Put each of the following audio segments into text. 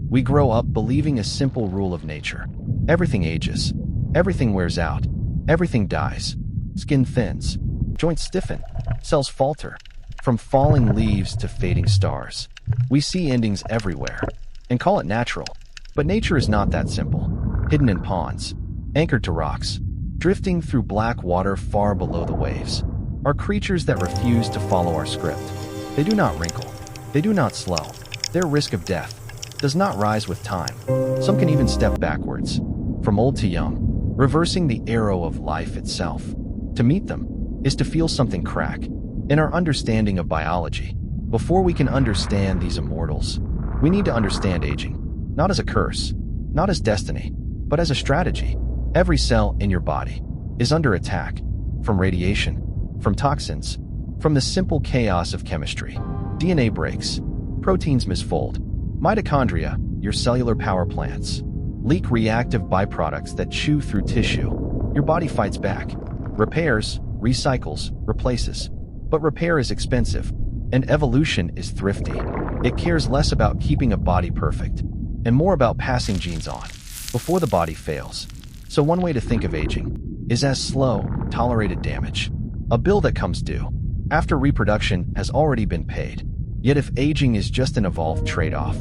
We grow up believing a simple rule of nature. Everything ages. Everything wears out. Everything dies. Skin thins. Joints stiffen. Cells falter. From falling leaves to fading stars. We see endings everywhere and call it natural. But nature is not that simple. Hidden in ponds, anchored to rocks, drifting through black water far below the waves, are creatures that refuse to follow our script. They do not wrinkle. They do not slow. Their risk of death does not rise with time. Some can even step backwards, from old to young, reversing the arrow of life itself. To meet them is to feel something crack in our understanding of biology. Before we can understand these immortals, we need to understand aging, not as a curse, not as destiny, but as a strategy. Every cell in your body is under attack, from radiation, from toxins, from the simple chaos of chemistry. DNA breaks, proteins misfold, mitochondria, your cellular power plants, leak reactive byproducts that chew through tissue. Your body fights back, repairs, recycles, replaces. But repair is expensive, and evolution is thrifty. It cares less about keeping a body perfect, and more about passing genes on before the body fails. So one way to think of aging is as slow, tolerated damage, a bill that comes due after reproduction has already been paid. Yet if aging is just an evolved trade-off,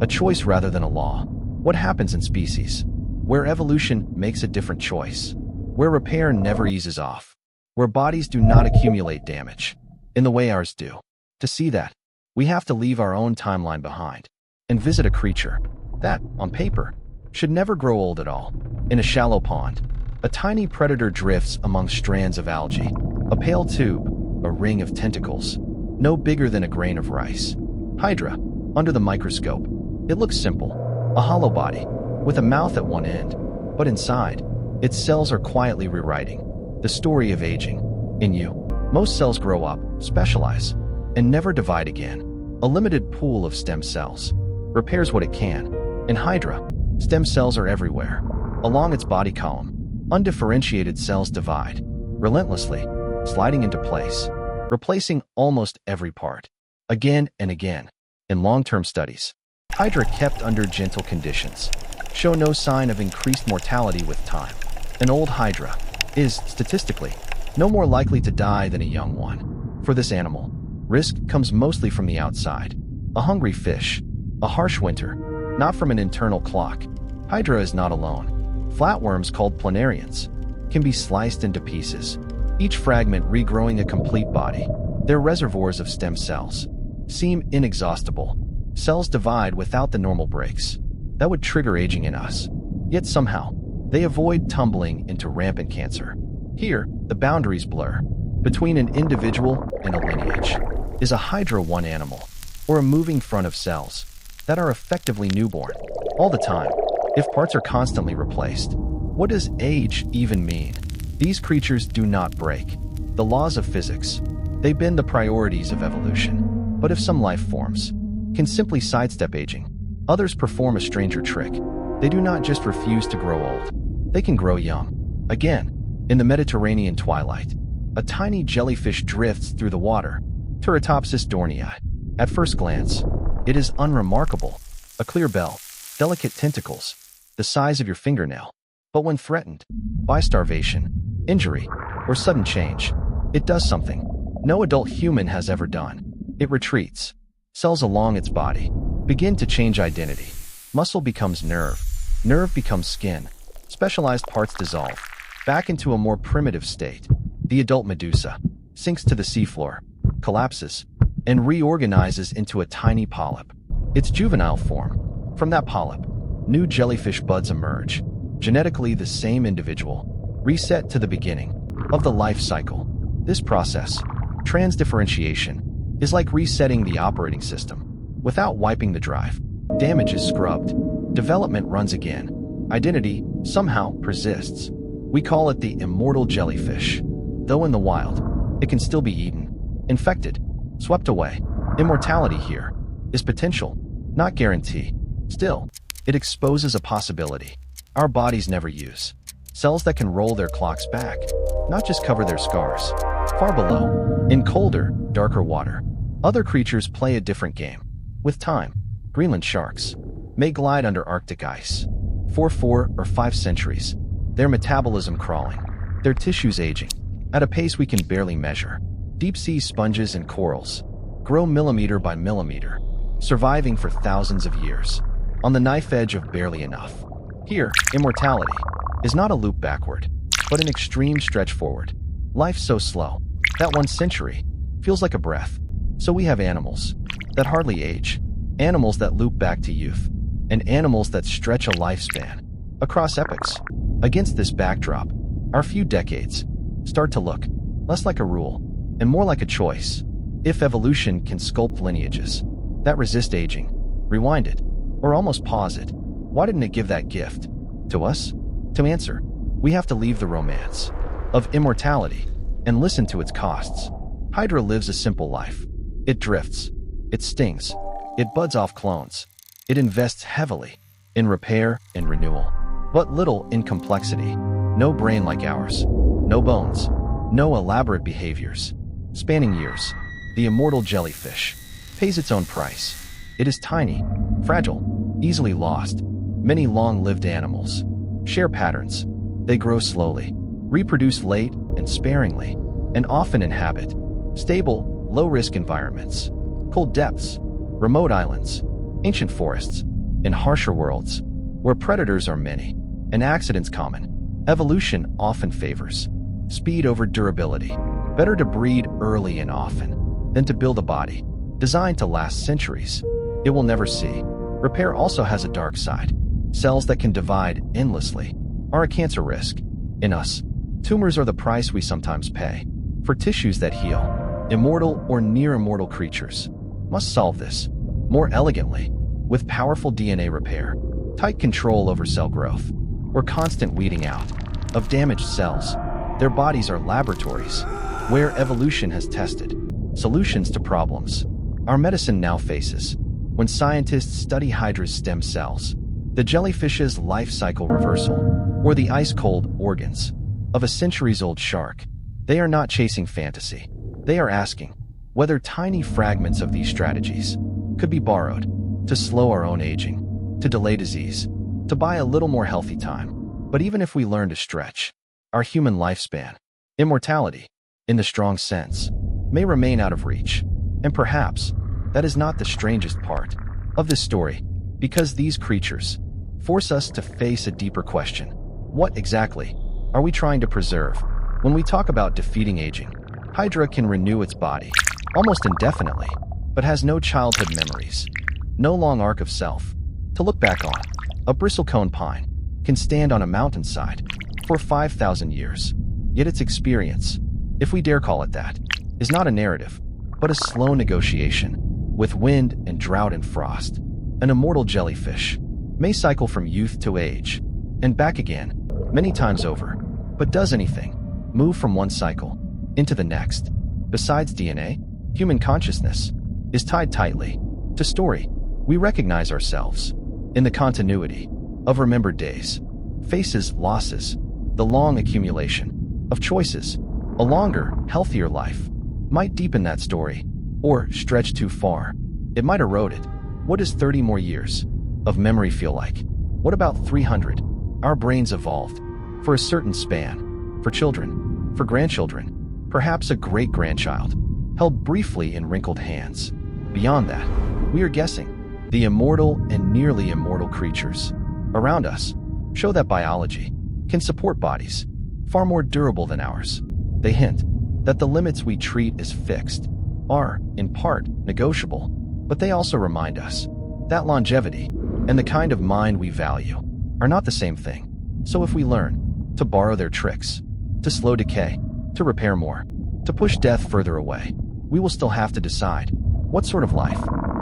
a choice rather than a law, what happens in species where evolution makes a different choice, where repair never eases off, where bodies do not accumulate damage in the way ours do? To see that, we have to leave our own timeline behind and visit a creature that, on paper, should never grow old at all. In a shallow pond, a tiny predator drifts among strands of algae, a pale tube, a ring of tentacles, no bigger than a grain of rice. Hydra. Under the microscope, it looks simple, a hollow body, with a mouth at one end, but inside, its cells are quietly rewriting the story of aging. In you, most cells grow up, specialize, and never divide again. A limited pool of stem cells repairs what it can. In Hydra, stem cells are everywhere. Along its body column, undifferentiated cells divide, relentlessly, sliding into place, replacing almost every part, again and again. In long-term studies, Hydra kept under gentle conditions show no sign of increased mortality with time. An old Hydra is, statistically, no more likely to die than a young one. For this animal, risk comes mostly from the outside. A hungry fish, a harsh winter, not from an internal clock. Hydra is not alone. Flatworms, called planarians, can be sliced into pieces, each fragment regrowing a complete body. Their reservoirs of stem cells seem inexhaustible. Cells divide without the normal breaks that would trigger aging in us. Yet somehow, they avoid tumbling into rampant cancer. Here, the boundaries blur. Between an individual and a lineage is a Hydra one animal, or a moving front of cells that are effectively newborn all the time, if parts are constantly replaced. What does age even mean? These creatures do not break the laws of physics. They bend the priorities of evolution. But if some life forms can simply sidestep aging, others perform a stranger trick. They do not just refuse to grow old. They can grow young. Again, in the Mediterranean twilight, a tiny jellyfish drifts through the water, Turritopsis dohrnii. At first glance, it is unremarkable. A clear bell, delicate tentacles, the size of your fingernail. But when threatened by starvation, injury, or sudden change, it does something no adult human has ever done. It retreats. Cells along its body begin to change identity. Muscle becomes nerve. Nerve becomes skin. Specialized parts dissolve back into a more primitive state. The adult medusa sinks to the seafloor, collapses, and reorganizes into a tiny polyp. Its juvenile form. From that polyp, new jellyfish buds emerge. Genetically the same individual, reset to the beginning of the life cycle. This process, transdifferentiation, is like resetting the operating system without wiping the drive. Damage is scrubbed. Development runs again. Identity somehow persists. We call it the immortal jellyfish. Though in the wild, it can still be eaten, infected, swept away. Immortality here is potential, not guarantee. Still, it exposes a possibility our bodies never use. Cells that can roll their clocks back, not just cover their scars. Far below, in colder, darker water, other creatures play a different game. With time, Greenland sharks, may glide under Arctic ice for 4 or 5 centuries, their metabolism crawling, their tissues aging, at a pace we can barely measure. Deep-sea sponges and corals grow millimeter by millimeter, surviving for thousands of years, on the knife edge of barely enough. Here, immortality is not a loop backward, but an extreme stretch forward. Life's so slow that 1 century feels like a breath. So we have animals that hardly age, animals that loop back to youth, and animals that stretch a lifespan across epochs. Against this backdrop, our few decades start to look less like a rule and more like a choice. If evolution can sculpt lineages that resist aging, rewind it, or almost pause it, why didn't it give that gift to us? To answer, we have to leave the romance of immortality and listen to its costs. Hydra lives a simple life. It drifts, it stings, it buds off clones, it invests heavily in repair and renewal, but little in complexity. No brain like ours, no bones, no elaborate behaviors. Spanning years, the immortal jellyfish pays its own price. It is tiny, fragile, easily lost. Many long-lived animals share patterns. They grow slowly, reproduce late and sparingly, and often inhabit stable, low-risk environments, cold depths, remote islands, ancient forests, and harsher worlds where predators are many and accidents common. Evolution often favors speed over durability. Better to breed early and often than to build a body designed to last centuries it will never see. Repair also has a dark side. Cells that can divide endlessly are a cancer risk. In us, tumors are the price we sometimes pay for tissues that heal. Immortal or near-immortal creatures must solve this more elegantly with powerful DNA repair, tight control over cell growth, or constant weeding out of damaged cells. Their bodies are laboratories where evolution has tested solutions to problems our medicine now faces. When scientists study Hydra's stem cells, the jellyfish's life cycle reversal, or the ice-cold organs of a centuries-old shark, they are not chasing fantasy. They are asking whether tiny fragments of these strategies could be borrowed to slow our own aging, to delay disease, to buy a little more healthy time. But even if we learn to stretch our human lifespan, immortality, in the strong sense, may remain out of reach. And perhaps that is not the strangest part of this story, because these creatures force us to face a deeper question. What exactly are we trying to preserve? When we talk about defeating aging, Hydra can renew its body almost indefinitely, but has no childhood memories, no long arc of self to look back on. A bristlecone pine can stand on a mountainside for 5,000 years, yet its experience, if we dare call it that, is not a narrative, but a slow negotiation with wind and drought and frost. An immortal jellyfish may cycle from youth to age and back again many times over, but does anything move from one cycle into the next? Besides DNA, human consciousness is tied tightly to story. We recognize ourselves in the continuity of remembered days, faces, losses, the long accumulation of choices. A longer, healthier life might deepen that story, or stretch too far. It might erode it. What does 30 more years of memory feel like? What about 300? Our brains evolved for a certain span, for children, for grandchildren, perhaps a great-grandchild, held briefly in wrinkled hands. Beyond that, we are guessing. The immortal and nearly immortal creatures around us show that biology can support bodies far more durable than ours. They hint that the limits we treat as fixed are, in part, negotiable, but they also remind us that longevity and the kind of mind we value are not the same thing. So if we learn to borrow their tricks, to slow decay, to repair more, to push death further away, we will still have to decide what sort of life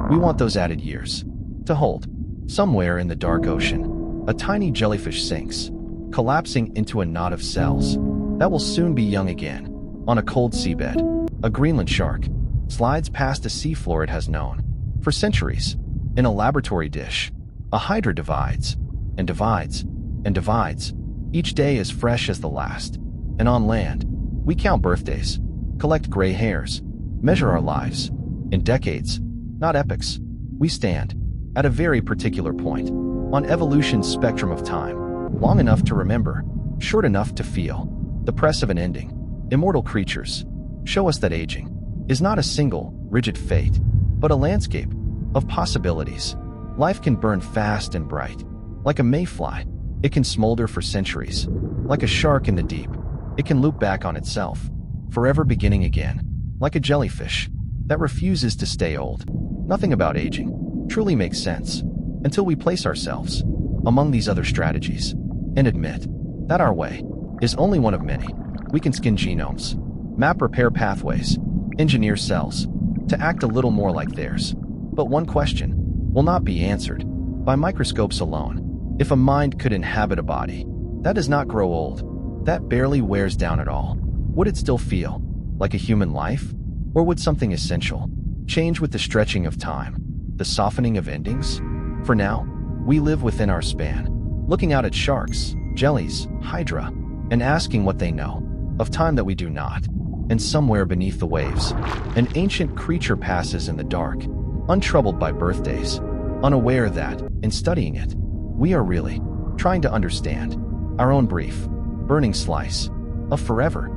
we want those added years to hold. Somewhere in the dark ocean, a tiny jellyfish sinks, collapsing into a knot of cells that will soon be young again. On a cold seabed, a Greenland shark slides past a seafloor it has known for centuries. In a laboratory dish, a Hydra divides and divides and divides, each day as fresh as the last. And on land, we count birthdays, collect gray hairs, measure our lives in decades, not epochs. We stand at a very particular point on evolution's spectrum of time, long enough to remember, short enough to feel the press of an ending. Immortal creatures show us that aging is not a single, rigid fate, but a landscape of possibilities. Life can burn fast and bright, like a mayfly. It can smolder for centuries, like a shark in the deep. It can loop back on itself, forever beginning again, like a jellyfish that refuses to stay old. Nothing about aging truly makes sense until we place ourselves among these other strategies and admit that our way is only one of many. We can skin genomes, map repair pathways, engineer cells to act a little more like theirs. But one question will not be answered by microscopes alone. If a mind could inhabit a body that does not grow old, that barely wears down at all, would it still feel like a human life? Or would something essential change with the stretching of time, the softening of endings? For now, we live within our span, looking out at sharks, jellies, Hydra, and asking what they know of time that we do not. And somewhere beneath the waves, an ancient creature passes in the dark, untroubled by birthdays, unaware that, in studying it, we are really trying to understand our own brief, burning slice of forever.